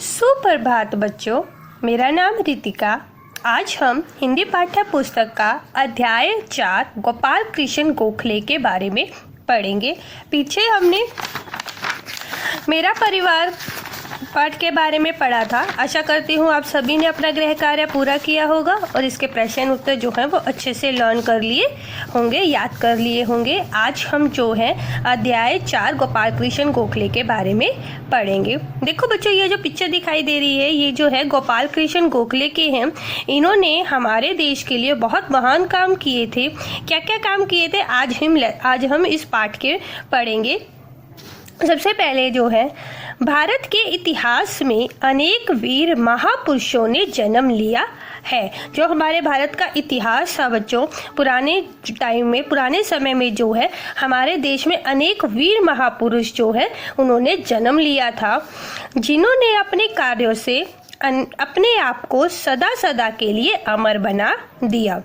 सुप्रभात बच्चों, मेरा नाम रितिका। आज हम हिंदी पाठ्य पुस्तक का अध्याय 4 गोपाल कृष्ण गोखले के बारे में पढ़ेंगे। पीछे हमने मेरा परिवार पाठ के बारे में पढ़ा था। आशा करती हूँ आप सभी ने अपना गृह कार्य पूरा किया होगा और इसके प्रश्न उत्तर जो है वो अच्छे से लर्न कर लिए होंगे, याद कर लिए होंगे। आज हम जो है अध्याय 4 गोपाल कृष्ण गोखले के बारे में पढ़ेंगे। देखो बच्चों, ये जो पिक्चर दिखाई दे रही है ये जो है गोपाल कृष्ण गोखले के हैं। इन्होंने हमारे देश के लिए बहुत महान काम किए थे। क्या क्या काम किए थे आज हम इस पाठ के पढ़ेंगे। सबसे पहले जो है भारत के इतिहास में अनेक वीर महापुरुषों ने जन्म लिया है। जो हमारे भारत का इतिहास था बच्चों, पुराने समय में जो है हमारे देश में अनेक वीर महापुरुष जो है उन्होंने जन्म लिया था, जिन्होंने अपने कार्यों से अपने आप को सदा सदा के लिए अमर बना दिया।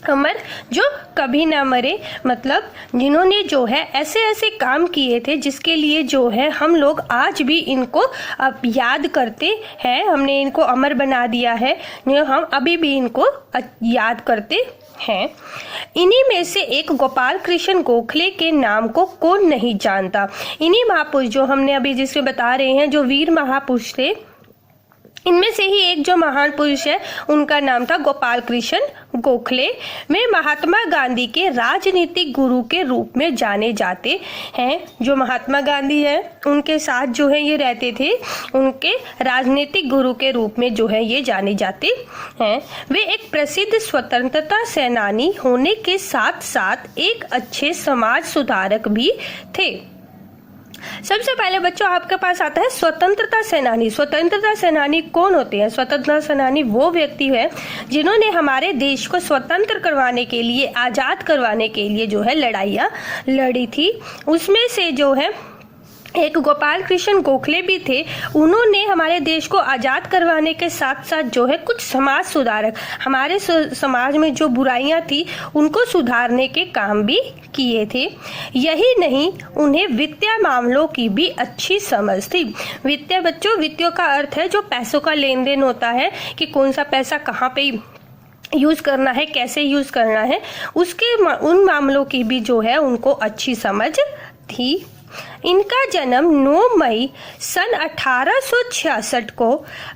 अमर जो कभी ना मरे, मतलब जिन्होंने जो है ऐसे ऐसे काम किए थे जिसके लिए जो है हम लोग आज भी इनको अब याद करते हैं। हमने इनको अमर बना दिया है, जो हम अभी भी इनको याद करते हैं। इन्हीं में से एक गोपाल कृष्ण गोखले के नाम को कौन नहीं जानता। इन्हीं महापुरुष जो हमने अभी जिसमें बता रहे हैं, जो वीर महापुरुष थे, इनमें से ही एक जो महान पुरुष है उनका नाम था गोपाल कृष्ण गोखले। वे महात्मा गांधी के राजनीतिक गुरु के रूप में जाने जाते हैं। जो महात्मा गांधी है उनके साथ जो है ये रहते थे, उनके राजनीतिक गुरु के रूप में जो है ये जाने जाते हैं। वे एक प्रसिद्ध स्वतंत्रता सेनानी होने के साथ साथ एक अच्छे समाज सुधारक भी थे। सबसे पहले बच्चों आपके पास आता है स्वतंत्रता सेनानी। स्वतंत्रता सेनानी कौन होते हैं? स्वतंत्रता सेनानी वो व्यक्ति है जिन्होंने हमारे देश को स्वतंत्र करवाने के लिए, आजाद करवाने के लिए जो है लड़ाइयाँ लड़ी थी। उसमें से जो है एक गोपाल कृष्ण गोखले भी थे। उन्होंने हमारे देश को आज़ाद करवाने के साथ साथ जो है कुछ समाज सुधारक, हमारे समाज में जो बुराइयां थी उनको सुधारने के काम भी किए थे। यही नहीं, उन्हें वित्तीय मामलों की भी अच्छी समझ थी। वित्तीय बच्चों, वित्तीय का अर्थ है जो पैसों का लेन देन होता है कि कौन सा पैसा कहाँ पे यूज करना है, कैसे यूज करना है, उन मामलों की भी जो है उनको अच्छी समझ थी। इनका जन्म 9 मई सन 1866 को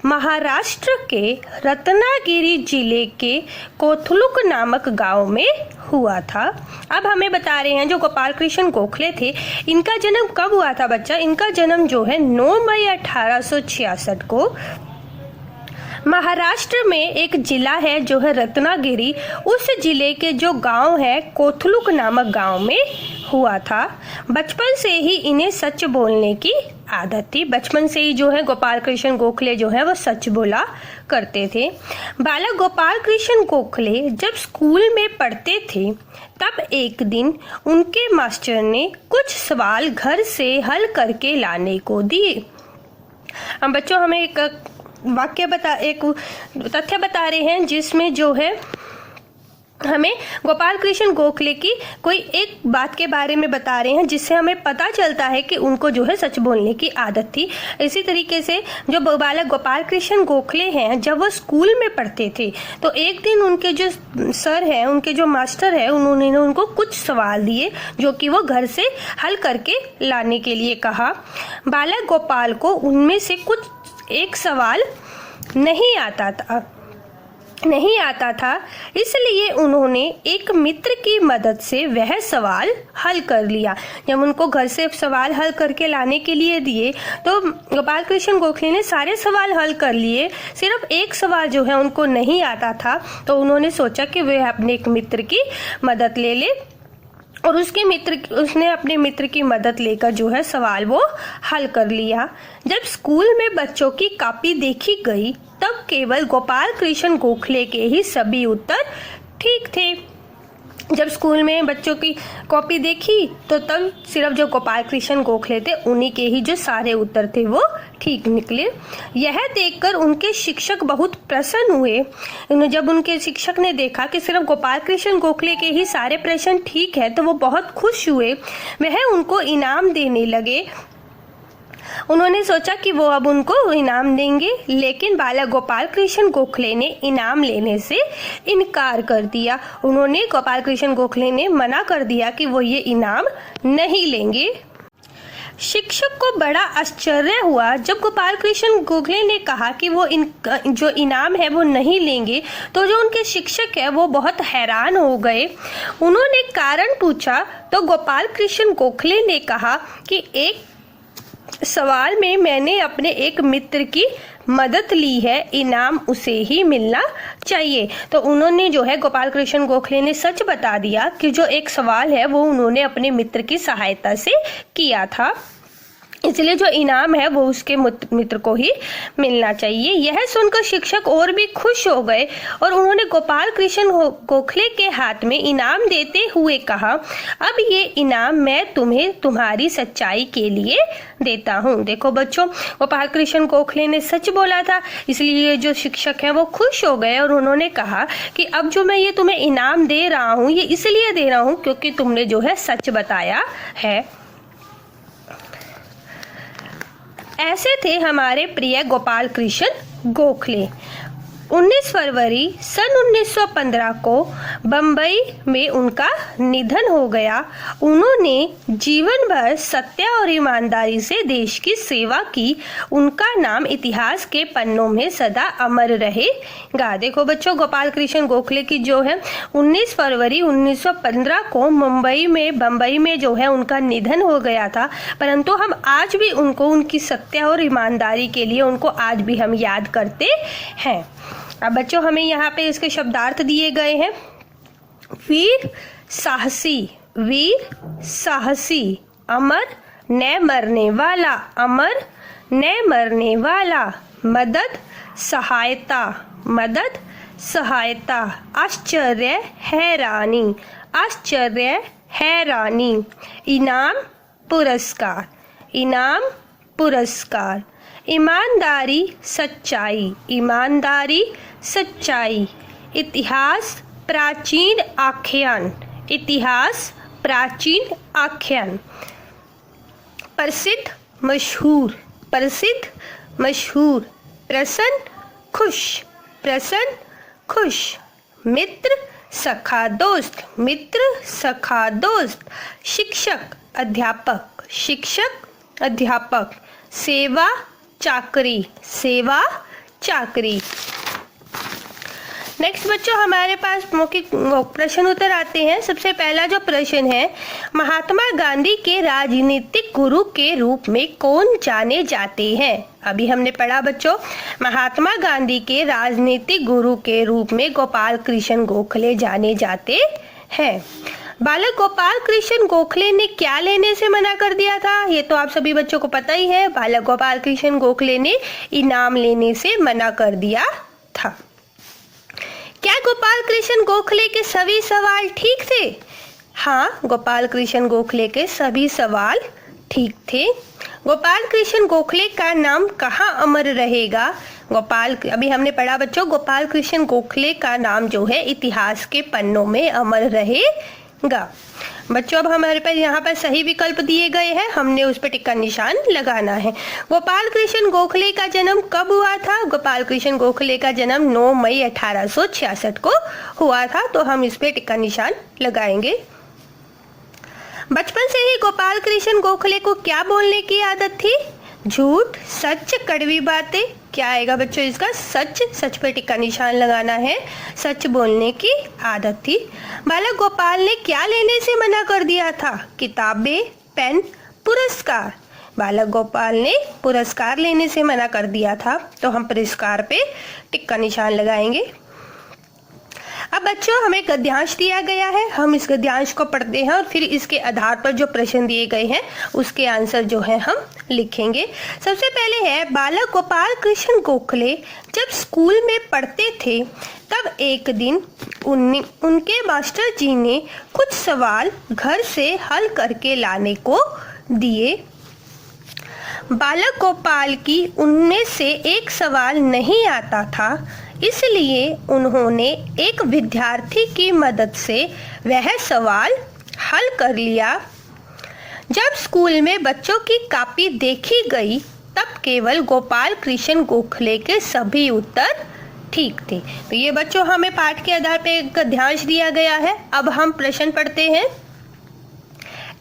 महाराष्ट्र के रत्नागिरी जिले के कोथलुक नामक गांव में हुआ था। अब हमें बता रहे हैं जो गोपाल कृष्ण गोखले थे, इनका जन्म कब हुआ था बच्चा? इनका जन्म जो है 9 मई 1866 को महाराष्ट्र में एक जिला है जो है रत्नागिरी, उस जिले के जो गांव है कोथलुक नामक गांव में हुआ था। बचपन से ही इन्हें सच बोलने की आदत थी। बचपन से ही जो है गोपाल कृष्ण गोखले जो है वो सच बोला करते थे। बालक गोपाल कृष्ण गोखले जब स्कूल में पढ़ते थे तब एक दिन उनके मास्टर ने कुछ सवाल घर से हल करके लाने को दिए। हम बच्चों हमें एक तथ्य बता रहे हैं जिसमें जो है हमें गोपाल कृष्ण गोखले की कोई एक बात के बारे में बता रहे हैं जिससे हमें पता चलता है कि उनको जो है सच बोलने की आदत थी। इसी तरीके से जो बालक गोपाल कृष्ण गोखले हैं, जब वो स्कूल में पढ़ते थे तो एक दिन उनके जो सर हैं, उनके जो मास्टर हैं, उन्होंने उनको कुछ सवाल दिए जो कि वो घर से हल करके लाने के लिए कहा। बालक गोपाल को उनमें से कुछ एक सवाल नहीं आता था, इसलिए उन्होंने एक मित्र की मदद से वह सवाल हल कर लिया। जब उनको घर से सवाल हल करके लाने के लिए दिए तो गोपाल कृष्ण गोखले ने सारे सवाल हल कर लिए, सिर्फ एक सवाल जो है उनको नहीं आता था। तो उन्होंने सोचा कि वह अपने एक मित्र की मदद ले ले और उसने अपने मित्र की मदद लेकर जो है सवाल वो हल कर लिया। जब स्कूल में बच्चों की कॉपी देखी गई तब केवल गोपाल कृष्ण गोखले के ही सभी उत्तर ठीक थे। जब स्कूल में बच्चों की कॉपी देखी तो तब सिर्फ जो गोपाल कृष्ण गोखले थे उन्हीं के ही जो सारे उत्तर थे वो ठीक निकले। यह देखकर उनके शिक्षक बहुत प्रसन्न हुए। जब उनके शिक्षक ने देखा कि सिर्फ गोपाल कृष्ण गोखले के ही सारे प्रश्न ठीक है तो वो बहुत खुश हुए। वह उनको इनाम देने लगे। उन्होंने सोचा कि वो अब उनको इनाम देंगे, लेकिन बालक गोपाल कृष्ण गोखले ने इनाम लेने से इनकार कर दिया। उन्होंने गोपाल कृष्ण गोखले ने मना कर दिया कि वो ये इनाम नहीं लेंगे। शिक्षक को बड़ा आश्चर्य हुआ जब गोपाल कृष्ण गोखले ने कहा कि वो जो इनाम है वो नहीं लेंगे। तो जो उनके शिक्षक है वो बहुत हैरान हो गए। उन्होंने कारण पूछा तो गोपाल कृष्ण गोखले ने कहा कि एक सवाल में मैंने अपने एक मित्र की मदद ली है, इनाम उसे ही मिलना चाहिए। तो उन्होंने जो है गोपाल कृष्ण गोखले ने सच बता दिया कि जो एक सवाल है वो उन्होंने अपने मित्र की सहायता से किया था, इसलिए जो इनाम है वो उसके मित्र को ही मिलना चाहिए। यह सुनकर शिक्षक और भी खुश हो गए और उन्होंने गोपाल कृष्ण गोखले के हाथ में इनाम देते हुए कहा, अब ये इनाम मैं तुम्हें तुम्हारी सच्चाई के लिए देता हूँ। देखो बच्चों, गोपाल कृष्ण गोखले ने सच बोला था, इसलिए जो शिक्षक हैं वो खुश हो गए और उन्होंने कहा कि अब जो मैं ये तुम्हें इनाम दे रहा हूँ ये इसलिए दे रहा हूँ क्योंकि तुमने जो है सच बताया है। ऐसे थे हमारे प्रिय गोपाल कृष्ण गोखले। 19 फरवरी सन 1915 को बम्बई में उनका निधन हो गया। उन्होंने जीवन भर सत्य और ईमानदारी से देश की सेवा की। उनका नाम इतिहास के पन्नों में सदा अमर रहेगा। देखो बच्चों, गोपाल कृष्ण गोखले की जो है 19 फरवरी 1915 को बम्बई में जो है उनका निधन हो गया था, परंतु हम आज भी उनको उनकी सत्य और ईमानदारी के लिए उनको आज भी हम याद करते हैं। अब बच्चों, हमें यहाँ पे इसके शब्दार्थ दिए गए हैं। वीर साहसी, अमर न मरने वाला, अमर न मरने वाला, मदद सहायता, आश्चर्य हैरानी, इनाम पुरस्कार, ईमानदारी सच्चाई, इतिहास प्राचीन आख्यान, प्रसिद्ध मशहूर, प्रसन्न खुश, मित्र सखा दोस्त, शिक्षक अध्यापक, सेवा चाकरी। नेक्स्ट बच्चों, हमारे पास मौखिक प्रश्न उत्तर आते हैं। सबसे पहला जो प्रश्न है, महात्मा गांधी के राजनीतिक गुरु के रूप में कौन जाने जाते हैं? अभी हमने पढ़ा बच्चों, महात्मा गांधी के राजनीतिक गुरु के रूप में गोपाल कृष्ण गोखले जाने जाते हैं। बालक गोपाल कृष्ण गोखले ने क्या लेने से मना कर दिया था? ये तो आप सभी बच्चों को पता ही है। बालक गोपाल कृष्ण गोखले ने इनाम लेने से मना कर दिया था। क्या गोपाल कृष्ण गोखले के सभी सवाल ठीक थे? हाँ, गोपाल कृष्ण गोखले के सभी सवाल ठीक थे। गोपाल कृष्ण गोखले का नाम कहाँ अमर रहेगा? अभी हमने पढ़ा बच्चों, गोपाल कृष्ण गोखले का नाम जो है इतिहास के पन्नों में अमर रहेगा। बच्चों, अब हमारे पास यहाँ पर सही विकल्प दिए गए हैं, हमने उस पर टिक्का निशान लगाना है। गोपाल कृष्ण गोखले का जन्म कब हुआ था? गोपाल कृष्ण गोखले का जन्म 9 मई 1866 को हुआ था, तो हम इस पे टिक्का निशान लगाएंगे। बचपन से ही गोपाल कृष्ण गोखले को क्या बोलने की आदत थी? झूठ, सच, कड़वी बातें। क्या आएगा बच्चों इसका? सच पे टिक्का निशान लगाना है। सच बोलने की आदत थी। बालक गोपाल ने क्या लेने से मना कर दिया था? किताबें, पेन, पुरस्कार। बालक गोपाल ने पुरस्कार लेने से मना कर दिया था, तो हम पुरस्कार पे टिक्का निशान लगाएंगे। अब बच्चों, हमें गद्यांश दिया गया है, हम इस गद्यांश को पढ़ते हैं और फिर इसके आधार पर जो प्रश्न दिए गए हैं उसके आंसर जो है हम लिखेंगे। सबसे पहले है, बालक गोपाल कृष्ण गोखले जब स्कूल में पढ़ते थे तब एक दिन उनके मास्टर जी ने कुछ सवाल घर से हल करके लाने को दिए। बालक गोपाल की उनमें से एक सवाल नहीं आता था, इसलिए उन्होंने एक विद्यार्थी की मदद से वह सवाल हल कर लिया। जब स्कूल में बच्चों की कॉपी देखी गई तब केवल गोपाल कृष्ण गोखले के सभी उत्तर ठीक थे। तो ये बच्चों हमें पाठ के आधार पर एक गद्यांश दिया गया है। अब हम प्रश्न पढ़ते हैं।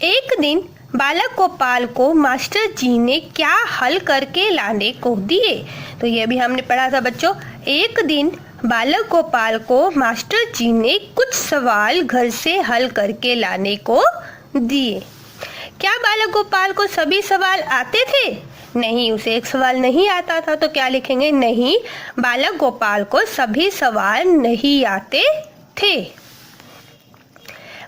एक दिन बालक गोपाल को मास्टर जी ने क्या हल करके लाने को दिए। तो ये भी हमने पढ़ा था बच्चों। एक दिन बालक गोपाल को मास्टर जी ने कुछ सवाल घर से हल करके लाने को दिए। क्या बालक गोपाल को सभी सवाल आते थे? नहीं, उसे एक सवाल नहीं आता था। तो क्या लिखेंगे? नहीं, बालक गोपाल को सभी सवाल नहीं आते थे।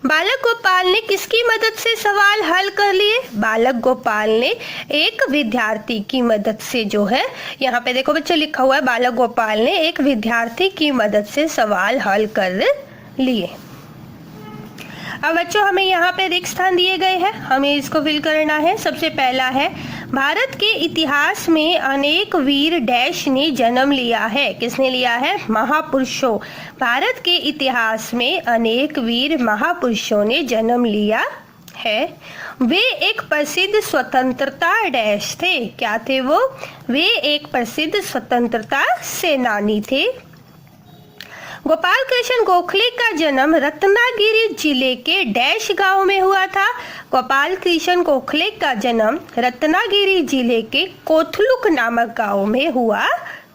बालक गोपाल ने किसकी मदद से सवाल हल कर लिए? बालक गोपाल ने एक विद्यार्थी की मदद से, जो है यहाँ पे देखो बच्चों लिखा हुआ है, बालक गोपाल ने एक विद्यार्थी की मदद से सवाल हल कर लिए। अब बच्चों हमें यहाँ पे रिक्त स्थान दिए गए हैं, हमें इसको फिल करना है। सबसे पहला है, भारत के इतिहास में अनेक वीर डैश ने जन्म लिया है। किसने लिया है? महापुरुषों। भारत के इतिहास में अनेक वीर महापुरुषों ने जन्म लिया है। वे एक प्रसिद्ध स्वतंत्रता डैश थे। क्या थे वो? वे एक प्रसिद्ध स्वतंत्रता सेनानी थे। गोपाल कृष्ण गोखले का जन्म रत्नागिरी जिले के डैश गांव में हुआ था। गोपाल कृष्ण गोखले का जन्म रत्नागिरी जिले के कोथलुक नामक गांव में हुआ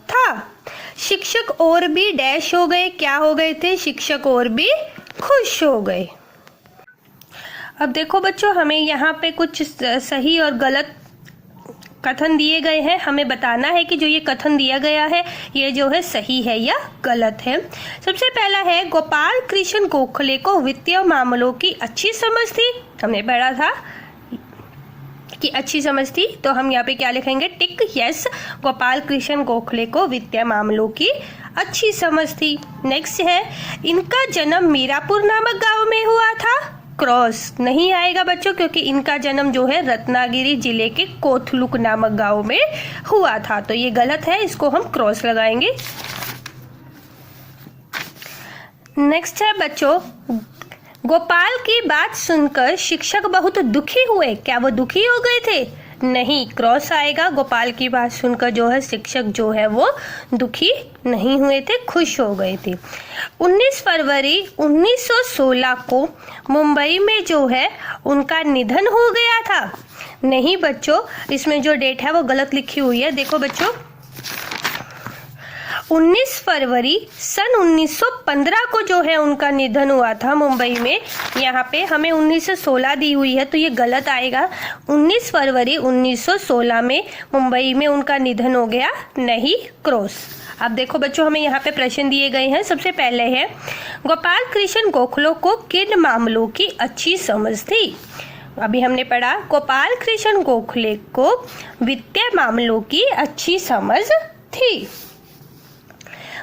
था। शिक्षक और भी डैश हो गए। क्या हो गए थे? शिक्षक और भी खुश हो गए। अब देखो बच्चों हमें यहाँ पे कुछ सही और गलत कथन दिए गए हैं। हमें बताना है कि जो ये कथन दिया गया है ये जो है सही है या गलत है। सबसे पहला है, गोपाल कृष्ण गोखले को वित्तीय मामलों की अच्छी समझ थी। हमने पढ़ा था कि अच्छी समझ थी, तो हम यहाँ पे क्या लिखेंगे? टिक यस, गोपाल कृष्ण गोखले को वित्तीय मामलों की अच्छी समझ थी। नेक्स्ट है, इनका जन्म मीरापुर नामक गाँव में हुआ था। क्रॉस नहीं आएगा बच्चों, क्योंकि इनका जन्म जो है रत्नागिरी जिले के कोथलुक नामक गांव में हुआ था। तो ये गलत है, इसको हम क्रॉस लगाएंगे। नेक्स्ट है बच्चों, गोपाल की बात सुनकर शिक्षक बहुत दुखी हुए। क्या वो दुखी हो गए थे? नहीं, क्रॉस आएगा। गोपाल की बात सुनकर जो है शिक्षक जो है वो दुखी नहीं हुए थे, खुश हो गए थे। 19 फरवरी 1916 को मुंबई में जो है उनका निधन हो गया था। नहीं बच्चों, इसमें जो डेट है वो गलत लिखी हुई है। देखो बच्चों, 19 फरवरी सन 1915 को जो है उनका निधन हुआ था मुंबई में। यहाँ पे हमें 1916 दी हुई है, तो ये गलत आएगा। 19 फरवरी 1916 में मुंबई में उनका निधन हो गया, नहीं क्रॉस। अब देखो बच्चों हमें यहाँ पे प्रश्न दिए गए हैं। सबसे पहले है, गोपाल कृष्ण गोखले को किन मामलों की अच्छी समझ थी? अभी हमने पढ़ा गोपाल कृष्ण गोखले को वित्तीय मामलों की अच्छी समझ थी।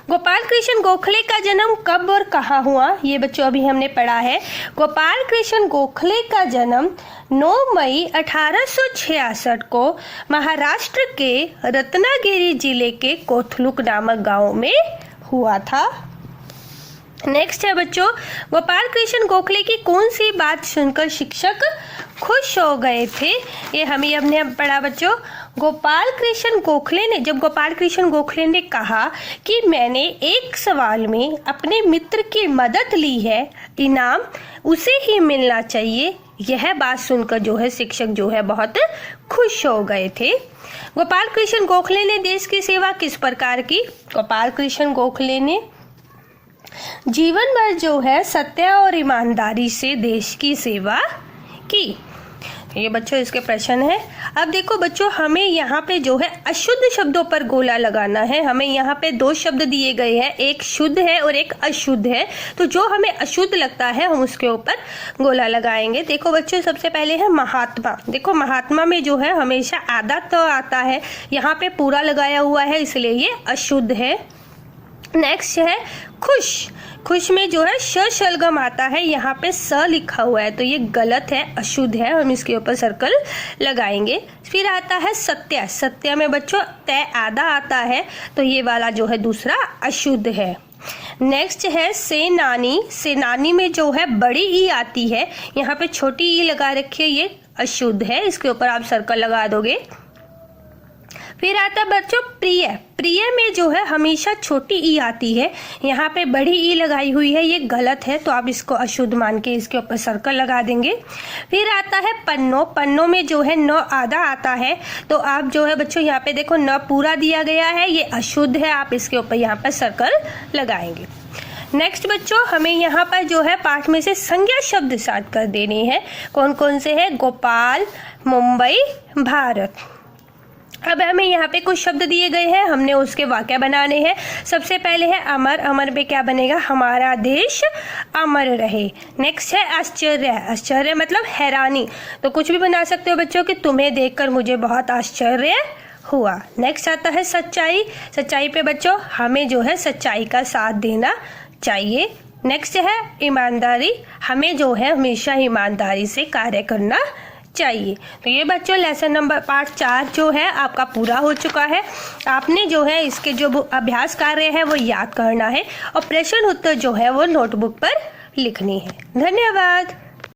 गोपाल कृष्ण गोखले का जन्म कब और कहाँ हुआ? ये बच्चों अभी हमने पढ़ा है। गोपाल कृष्ण गोखले का जन्म 9 मई 1866 को महाराष्ट्र के रत्नागिरी जिले के कोथलुक नामक गांव में हुआ था। नेक्स्ट है बच्चों, गोपाल कृष्ण गोखले की कौन सी बात सुनकर शिक्षक खुश हो गए थे? ये हमें हमने पढ़ा बच्चों। गोपाल कृष्ण गोखले ने कहा कि मैंने एक सवाल में अपने मित्र की मदद ली है, इनाम उसे ही मिलना चाहिए। यह बात सुनकर जो है शिक्षक जो है बहुत खुश हो गए थे। गोपाल कृष्ण गोखले ने देश की सेवा किस प्रकार की? गोपाल कृष्ण गोखले ने जीवन भर जो है सत्य और ईमानदारी से देश की सेवा की। ये बच्चों इसके प्रश्न है। अब देखो बच्चों हमें यहाँ पे जो है अशुद्ध शब्दों पर गोला लगाना है। हमें यहाँ पे 2 शब्द दिए गए हैं, एक शुद्ध है और एक अशुद्ध है। तो जो हमें अशुद्ध लगता है हम उसके ऊपर गोला लगाएंगे। देखो बच्चों सबसे पहले है महात्मा। देखो महात्मा में जो है हमेशा आधा तो आता है, यहाँ पे पूरा लगाया हुआ है इसलिए ये अशुद्ध है। नेक्स्ट है खुश। खुश में जो है श शलगम आता है, यहाँ पे स लिखा हुआ है तो ये गलत है, अशुद्ध है, हम इसके ऊपर सर्कल लगाएंगे। फिर आता है सत्य। सत्य में बच्चों तय आधा आता है तो ये वाला जो है दूसरा अशुद्ध है। नेक्स्ट है सेनानी। सेनानी में जो है बड़ी ई आती है, यहाँ पे छोटी ई लगा रखी है, ये अशुद्ध है, इसके ऊपर आप सर्कल लगा दोगे। फिर आता है बच्चों प्रिय। प्रिय में जो है हमेशा छोटी ई आती है, यहाँ पे बड़ी ई लगाई हुई है, ये गलत है, तो आप इसको अशुद्ध मान के इसके ऊपर सर्कल लगा देंगे। फिर आता है पन्नो। पन्नो में जो है न आधा आता है, तो आप जो है बच्चों यहाँ पे देखो न पूरा दिया गया है, ये अशुद्ध है, आप इसके ऊपर यहाँ पर सर्कल लगाएंगे। नेक्स्ट बच्चों हमें यहाँ पर जो है पाठ में से संज्ञा शब्द साथ कर देने हैं। कौन कौन से हैं? गोपाल, मुंबई, भारत। अब हमें यहाँ पे कुछ शब्द दिए गए हैं, हमने उसके वाक्य बनाने हैं। सबसे पहले है अमर। अमर पे क्या बनेगा? हमारा देश अमर रहे। नेक्स्ट है आश्चर्य। आश्चर्य मतलब हैरानी, तो कुछ भी बना सकते हो बच्चों कि तुम्हें देखकर मुझे बहुत आश्चर्य हुआ। नेक्स्ट आता है सच्चाई। सच्चाई पे बच्चों हमें जो है सच्चाई का साथ देना चाहिए। नेक्स्ट है ईमानदारी। हमें जो है हमेशा ईमानदारी से कार्य करना चाहिए। तो ये बच्चों लेसन नंबर पार्ट 4 जो है आपका पूरा हो चुका है। आपने जो है इसके जो अभ्यास कार्य है वो याद करना है और प्रश्न उत्तर जो है वो नोटबुक पर लिखनी है। धन्यवाद।